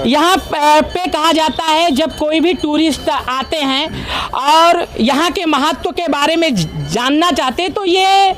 यहाँ पे कहा जाता है जब कोई भी टूरिस्ट आते हैं और यहाँ के महत्व के बारे में जानना चाहते हैं तो ये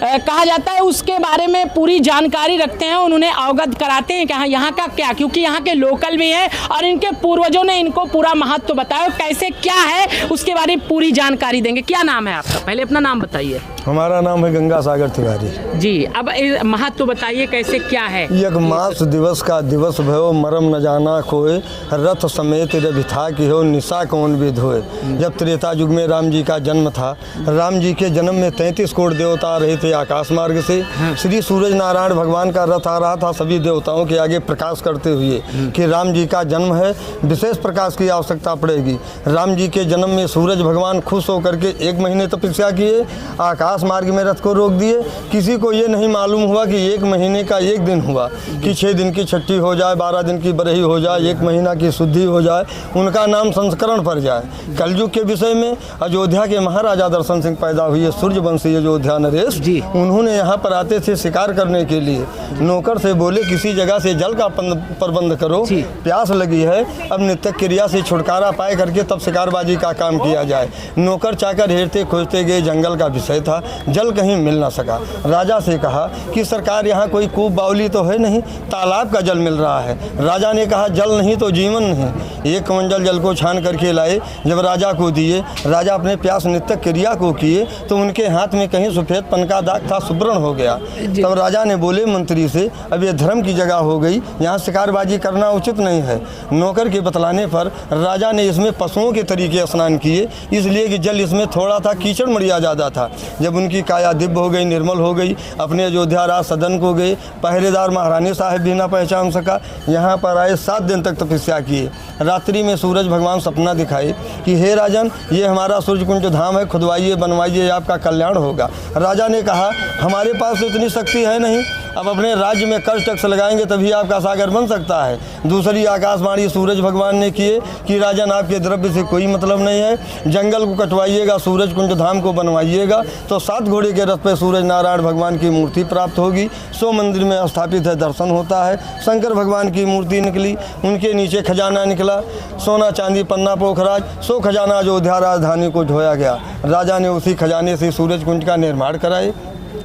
कहा जाता है उसके बारे में पूरी जानकारी रखते हैं, उन्हें अवगत कराते हैं कि हाँ यहाँ का क्या, क्योंकि यहाँ के लोकल भी हैं और इनके पूर्वजों ने इनको पूरा महत्व बताया, कैसे क्या है उसके बारे में पूरी जानकारी देंगे। क्या नाम है आपका? पहले अपना नाम बताइए। हमारा नाम है गंगा सागर तिवारी जी। अब महत्व बताइए कैसे क्या है। एक मास दिवस का दिवस भयो मरम न जाना कोय, रथ समेत रभिथा की हो निशा कौन विध होए। जब त्रेता युग में राम जी का जन्म था, राम जी के जन्म में 33 करोड़ देवता आ रहे थे आकाश मार्ग से। श्री सूरज नारायण भगवान का रथ आ रहा था सभी देवताओं के आगे प्रकाश करते हुए कि राम जी का जन्म है, विशेष प्रकाश की आवश्यकता पड़ेगी। राम जी के जन्म में सूरज भगवान खुश होकर के 1 महीने तपस्या किए, आकाश मार्ग में रथ को रोक दिए। किसी को ये नहीं मालूम हुआ कि 1 महीने का 1 दिन हुआ, कि 6 दिन की छठी हो जाए, 12 दिन की बरही हो जाए, 1 महीना की शुद्धि हो जाए, उनका नाम संस्करण पड़ जाए। कलयुग के विषय में अयोध्या के महाराजा दर्शन सिंह पैदा हुए, सूर्यवंशी अयोध्या नरेश। उन्होंने यहाँ पर आते थे शिकार करने के लिए। नौकर से बोले किसी जगह से जल का प्रबंध करो, प्यास लगी है, अब नित्य क्रिया से छुटकारा पाए करके तब शिकारबाजी का काम किया जाए। नौकर चाकर हेरते खोजते गए, जंगल का विषय था, जल कहीं मिल ना सका। राजा से कहा कि सरकार यहाँ कोई कूप बावली तो है नहीं, तालाब का जल मिल रहा है। राजा ने कहा जल नहीं तो जीवन नहीं। 1 कमंडल जल को छान करके लाए, जब राजा को दिए, राजा अपने प्यास नित्य क्रिया को किए तो उनके हाथ में कहीं सफ़ेद पन का दाग था, सुब्रण हो गया। तब राजा ने बोले मंत्री से अब ये धर्म की जगह हो गई, यहाँ शिकारबाजी करना उचित नहीं है। नौकर के बतलाने पर राजा ने इसमें पशुओं के तरीके स्नान किए, इसलिए कि जल इसमें थोड़ा था, कीचड़ मड़िया ज़्यादा था। जब उनकी काया दिव्य हो गई, निर्मल हो गई, अपने अयोध्या राज सदन को गए, पहरेदार महारानी साहब भी ना पहचान सका। यहाँ पर आए 7 दिन तक तपस्या किए। रात्रि में सूरज भगवान सपना दिखाए कि हे राजन, ये हमारा सूर्यकुंज धाम है, खुदवाइए बनवाइए, आपका कल्याण होगा। राजा ने कहा हमारे पास तो इतनी शक्ति है नहीं, अब अपने राज्य में कर टैक्स लगाएंगे तभी आपका सागर बन सकता है। दूसरी आकाशवाणी सूरज भगवान ने किए कि राजन आपके द्रव्य से कोई मतलब नहीं है, जंगल को कटवाइएगा, सूरज कुंज धाम को बनवाइएगा तो 7 घोड़े के रथ पे सूरज नारायण भगवान की मूर्ति प्राप्त होगी। 100 मंदिर में स्थापित है, दर्शन होता है। शंकर भगवान की मूर्ति निकली, उनके नीचे खजाना निकला, सोना चांदी पन्ना पोखराज, 100 खजाना अयोध्या राजधानी को ढोया गया। राजा ने उसी खजाने से सूरज कुंज का निर्माण कराए।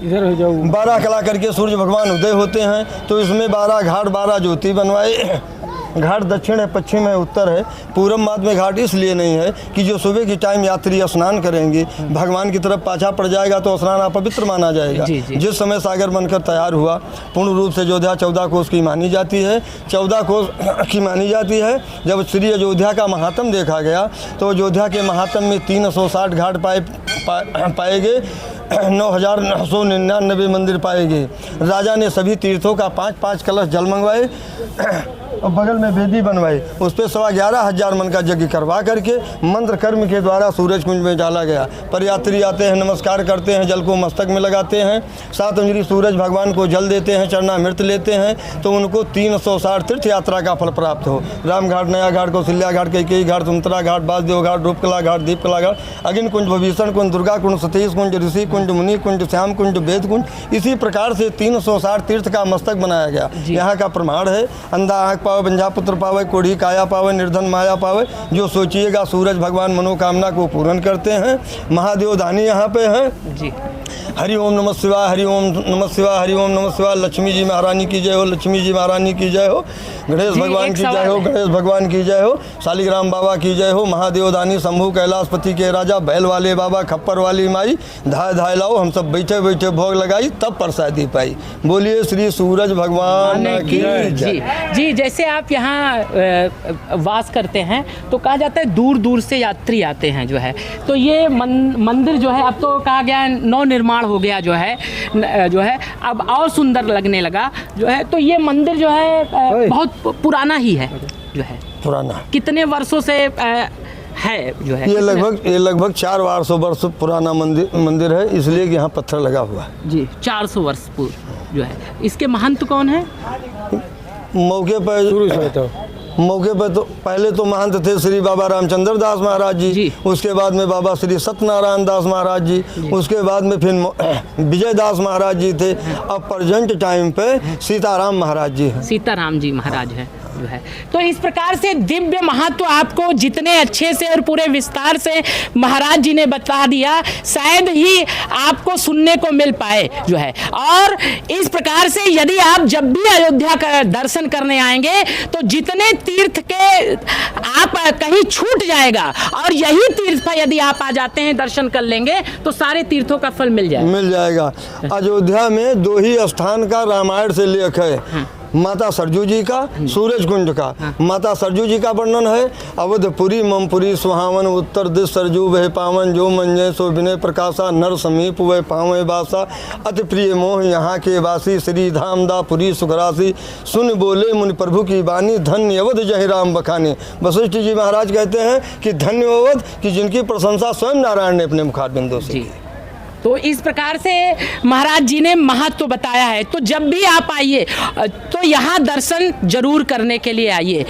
इधर हो जाओ। 12 कला करके सूर्य भगवान उदय होते हैं तो इसमें 12 घाट 12 ज्योति बनवाए। घाट दक्षिण है, पश्चिम है, उत्तर है। पूरब मध्य में घाट इसलिए नहीं है कि जो सुबह की टाइम यात्री स्नान करेंगे भगवान की तरफ पाछा पड़ जाएगा तो स्नान अपवित्र माना जाएगा। जिस समय सागर बनकर तैयार हुआ, पूर्ण रूप से अयोध्या 14 कोस की मानी जाती है, 14 कोस की मानी जाती है। जब श्री अयोध्या का महात्म देखा गया तो अयोध्या के महात्म में 360 घाट पाए गए, 9,999 मंदिर पाए गए। राजा ने सभी तीर्थों का 5-5 कलश जल मंगवाए और बगल में वेदी बनवाई, उस पर 11,500 मन का यज्ञ करवा करके मंत्र कर्म के द्वारा सूरज कुंज में डाला गया। पर यात्री आते हैं, नमस्कार करते हैं, जल को मस्तक में लगाते हैं, 7 अंजलि सूरज भगवान को जल देते हैं, चरणामृत लेते हैं तो उनको 360 तीर्थ यात्रा का फल प्राप्त हो। राम घाट, नया घाट, कौशल्या घाट, कैकेयी घाट, सुमित्रा घाट, वासुदेव घाट, रूपकला घाट, दीपकला घाट, अग्नि कुंज, भविष्ण कुंज, दुर्गा कुंज, सतीश कुंज, ऋषि कुंज, मुनि कुंज, श्याम कुंज, वेद कुंज, इसी प्रकार से 360 तीर्थ का मस्तक बनाया गया। यहाँ का प्रमाण है अंधा आँख पावे, बंझा पुत्र पावे, कोढ़ी काया पावे, निर्धन माया पावे। जो सोचिएगा सूरज भगवान मनोकामना को पूर्ण करते हैं। महादेव धानी यहाँ पे हैं जी। हरि ओम नमः शिवाय, हरि ओम नमः शिवाय, हरि ओम नमः शिवाय। लक्ष्मी जी महारानी की जय हो, लक्ष्मी जी महारानी की जय हो, गणेश भगवान की जय हो, गणेश भगवान की जय हो, शालिग्राम बाबा की जय हो। महादेव दानी शंभू कैलाशपति के राजा, बैल वाले बाबा, खप्पर वाली माई, धाय धाय लाओ, हम सब बैठे बैठे भोग लगाई तब प्रसादी पाई। बोलिए श्री सूरज भगवान की जय। जी, जैसे आप यहाँ वास करते हैं तो कहा जाता है दूर दूर से यात्री आते हैं जो है, तो ये मंदिर जो है अब तो कहा गया है नव निर्माण हो गया जो है अब और सुंदर लगने लगा जो है। तो ये मंदिर जो है बहुत पुराना ही है जो है। पुराना कितने वर्षों से है जो है? ये लगभग 400 वर्ष पुराना मंदिर है, इसलिए कि यहाँ पत्थर लगा हुआ है जी। 400 वर्ष पूर्व जो है। इसके महंत कौन है? मौके पर तो पहले तो महंत थे श्री बाबा रामचंद्र दास महाराज जी, उसके बाद में बाबा श्री सत्यनारायण दास महाराज जी, उसके बाद में फिर विजय दास महाराज जी थे। अब प्रेजेंट टाइम पे सीताराम महाराज जी हैं। सीताराम जी महाराज हैं। है। तो इस प्रकार से दिव्य महत्व आपको जितने अच्छे से और पूरे विस्तार से महाराज जी ने बता दिया, शायद ही आपको सुनने को मिल पाए जो है। और इस प्रकार से यदि आप जब भी अयोध्या का दर्शन करने आएंगे तो जितने तीर्थ के आप कहीं छूट जाएगा, और यही तीर्थ पर यदि आप आ जाते हैं दर्शन कर लेंगे तो सारे तीर्थों का फल मिल जाएगा। अयोध्या में 2 ही स्थान का रामायण से लेख है, माता सरजू जी का, सूरज कुंज का। माता सरजू जी का वर्णन है, अवधपुरी ममपुरी सुहावन, उत्तर दिश सरजू वह पावन, जो मंजय सो विनय प्रकाशा, नर समीप वह पावे बासा, अति प्रिय मोह यहाँ के वासी, श्री धामदापुरी सुखरासी, सुन बोले मुनि प्रभु की बानी, धन्य अवध जहि राम बखानी। वशिष्ठ जी महाराज कहते हैं कि धन्य अवध कि जिनकी प्रशंसा स्वयं नारायण ने अपने मुखारबिंदों से की। तो इस प्रकार से महाराज जी ने महत्व बताया है। तो जब भी आप आइए तो यहाँ दर्शन जरूर करने के लिए आइए।